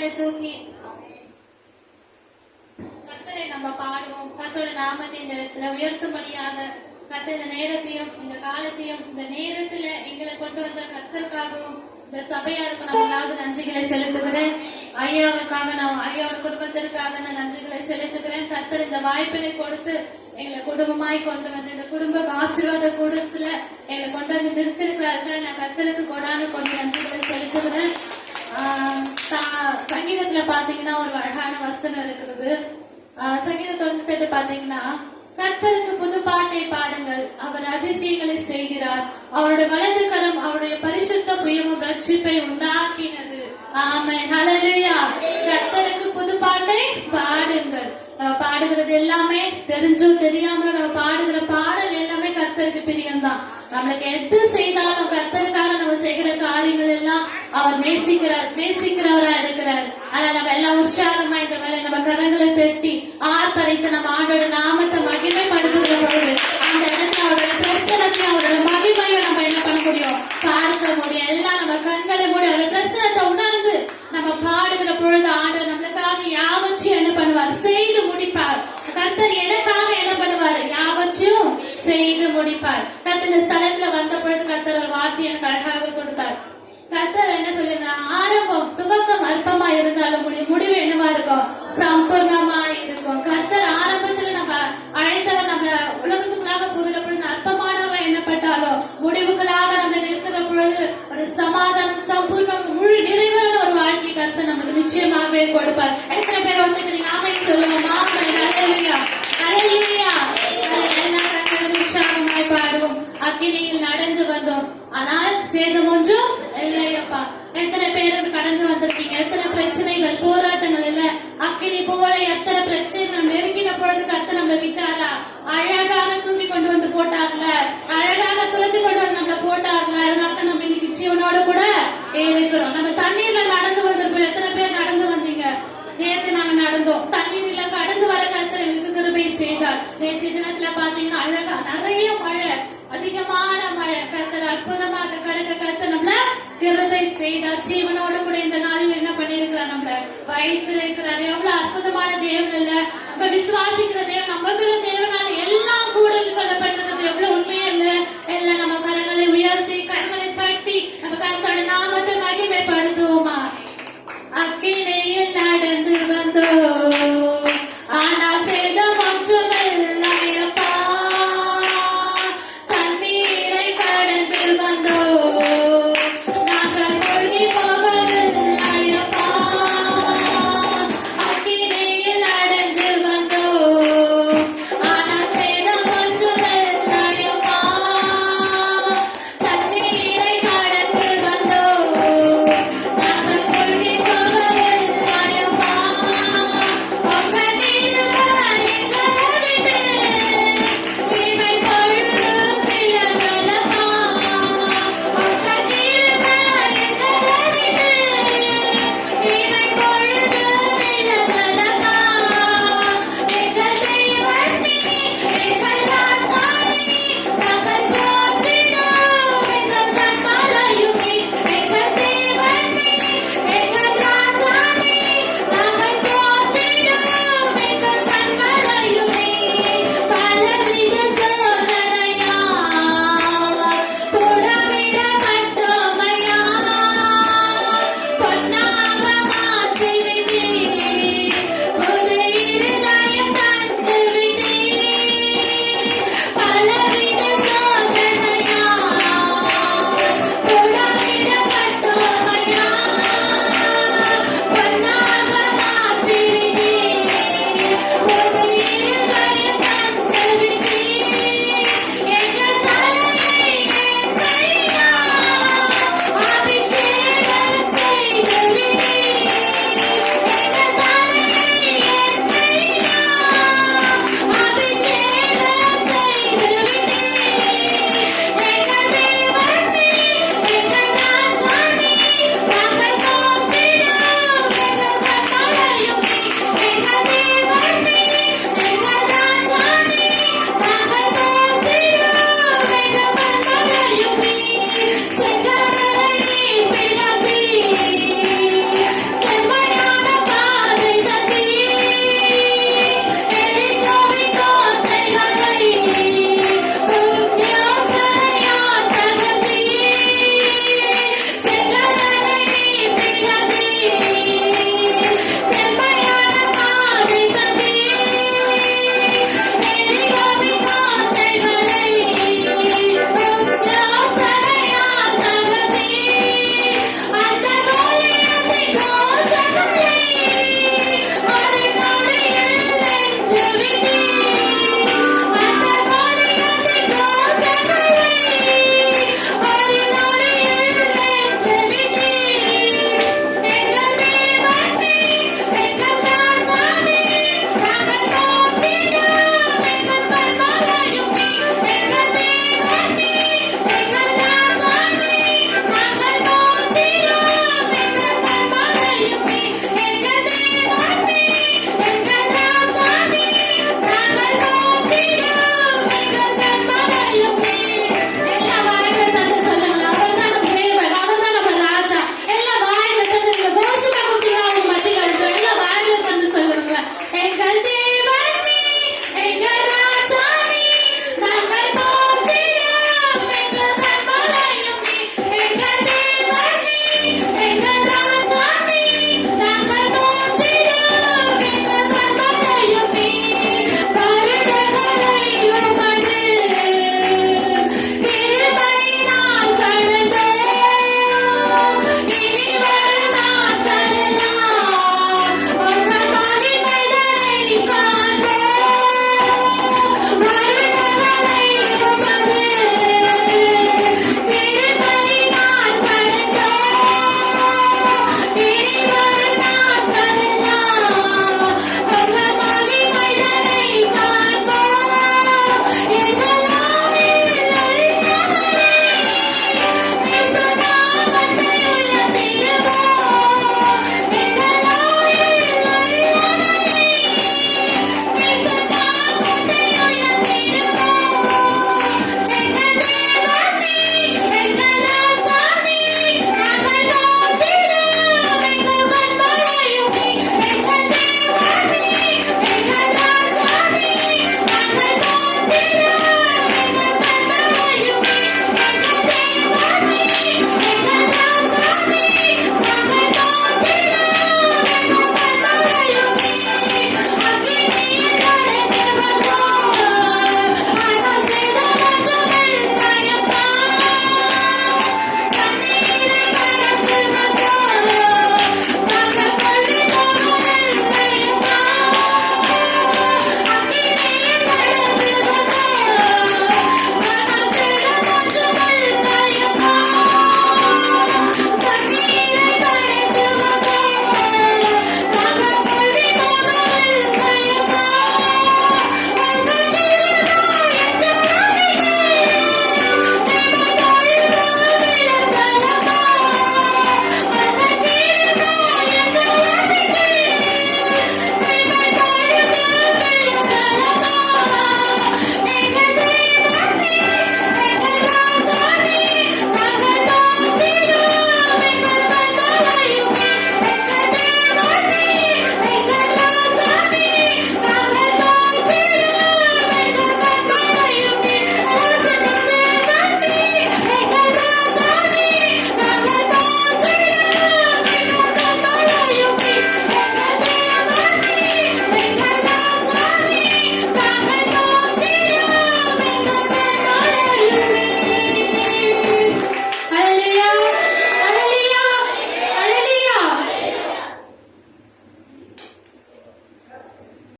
கரங்களை தூக்கி கர்த்தரை நம்ம பாடுவோம். கர்த்தரோட நாமத்தை இந்த இடத்துல உயர்த்தும்படியாக கர்த்தர் இந்த நேரத்தையும் இந்த காலத்தையும் இந்த நேரத்துல எங்களை கொண்டு வந்த கர்த்தருக்காகவும் இந்த சபையாருக்கு நம்மளாவது நன்றிகளை செலுத்துகிறேன். ஐயாவுக்காக நான் ஐயாவோட குடும்பத்திற்காக நான் நன்றிகளை செலுத்துகிறேன். கர்த்தர் இந்த வாய்ப்பினை கொடுத்து எங்களை குடும்பமாய் கொண்டு வந்து இந்த குடும்ப ஆசீர்வாத கூடத்துல எங்களை கொண்டு வந்து நிறுத்திருக்கிறார்கள். நான் கர்த்தருக்கு கொடான கொண்டு நன்றிகளை செலுத்துகிறேன். சங்கீதத்துல பாத்தீங்கன்னா ஒரு அழகான வசனம் இருக்குது. சங்கீதம் 98 பாத்தீங்கன்னா, கர்த்தருக்கு புது பாட்டை பாடுங்கள், அவர் அதிசயங்களை செய்கிறார், அவருடைய வலது கரம் அவருடைய பரிசுத்த புயமும் ரட்சிப்பை உண்டாக்கினது. ஆமென், ஹல்லேலூயா. கர்த்தருக்கு புது பாட்டை பாடுங்கள். நம்ம பாடுகிறது எல்லாமே தெரிஞ்சோ தெரியாமலோ நம்ம பாடுகிற பாடல் எல்லாமே கர்த்தருக்கு பிரியம்தான். நம்மளுக்கு எது செய்தாலும் கர்த்தருக்காக நம்ம செய்கிற காரியங்கள் எல்லாம் அவர் நேசிக்கிறவரா இருக்கிறார். ஆனா நம்ம எல்லாம் உற்சாகமா இந்த வேலை நம்ம கரங்களை தட்டி ஆர்ப்பரித்து நம்ம ஆண்டோட நாமத்தை மகிமைப்படுத்துகிற பொழுது அந்த இடத்துல அவருடைய பிரசனத்தையும் அவரோட மகிமையும் நம்ம என்ன பண்ண முடியும், பார்க்க முடியும். எல்லாம் நம்ம கண்களை மூடி அவருடைய பிரசனத்தை உணர்ந்து நம்ம பாடுகிற பொழுது ஆண்டவர் நம்மளுக்காக யாவற்றையும் என்ன பண்ணுவார், செய்து முடிப்பார். கர்த்தர் எனக்காக என்ன பண்ணுவார், யாவற்றையும் செய்து முடிப்பார். கர்த்தர் இந்த ஸ்தலத்துல வந்த பொழுது கர்த்தர் ஒரு வார்த்தை எனக்கு அழகாக கொடுத்தார். கர்த்தர் என்ன சொல்லிருந்தார், ஆரம்பம் துவக்கம் அற்பமா இருந்தாலும் முடிவு என்னவா இருக்கும், சம்பூர்ணமா இருக்கும். கர்த்தர் ஆரம்பத்துல நம்ம அழைத்தவர் நம்மள உலகத்துக்குள்ளாக புகிற பொழுது அற்பமானவன் என்னப்பட்டாலும் முடிவுகளாக நம்ம நிறுத்துற பொழுது ஒரு சமாதானம் சம்பூர்ணம் முழு நிறைவான ஒரு வாழ்க்கை கர்த்தர் நமக்கு நிச்சயமாகவே கொடுப்பார். எத்தனை பேர் வந்துக்கிறீங்க ஆமென் சொல்லுவோம். ஹல்லேலூயா, ஹல்லேலூயா. எல்லாம் கர்த்தரை உற்சாகமாய் பாடுவோம். அக்கினியில் நடந்து வந்தோம் ஆனால் சேதம் ஒன்றும் இல்லையப்பா. எத்தனை பேருக்கு கடந்து வந்திருக்கீங்க, எத்தனை பிரச்சனைகள் போராட்டங்கள் இல்ல, அக்கினி போல எத்தனை பிரச்சனைகள் நெருங்கின பொழுது கர்த்தர் நம்ம விட்டாரா, அழகாக தூக்கி கொண்டு வந்து போட்டார்ல, அழகாக துரத்தி கொண்டு வந்து நம்மள போட்டார்ல. அதனால நம்ம இன்னைக்கு ஜீவனோட கூட இருக்கிறோம். நம்ம தண்ணீர்ல நடந்து வந்திருப்போம். எத்தனை பேர் நடந்து வந்தீங்க? நேற்று நாங்க நடந்தோம். தண்ணீர்ல கடந்து வர கர்த்தர் எங்களுக்கு கிருபை செய்தார். நேற்று தினத்துல பாத்தீங்கன்னா அழகா நிறைய மழை, அதிகமான மழை. கர்த்தர் அற்புதமாக கடக்க கர்த்தர் நம்மள கிருபை செய்தார். ஜீவனோட கூட இந்த நாளில் என்ன பண்ணிருக்கிறார், நம்மள வைத்திருக்கிறார். எவ்வளவு அற்புதமான தேவன் இல்ல, நம்ம விசுவாசிக்கிற தேவன், நமக்குள்ள தேவனால எல்லாம் கூட சொல்லப்பட்டிருக்கிறது எவ்வளவு உண்மையே இல்ல. எல்லாம் நம்ம கரங்களை உயர்த்தி கரங்களை தட்டி நம்ம கர்த்தரோட நாமத்தை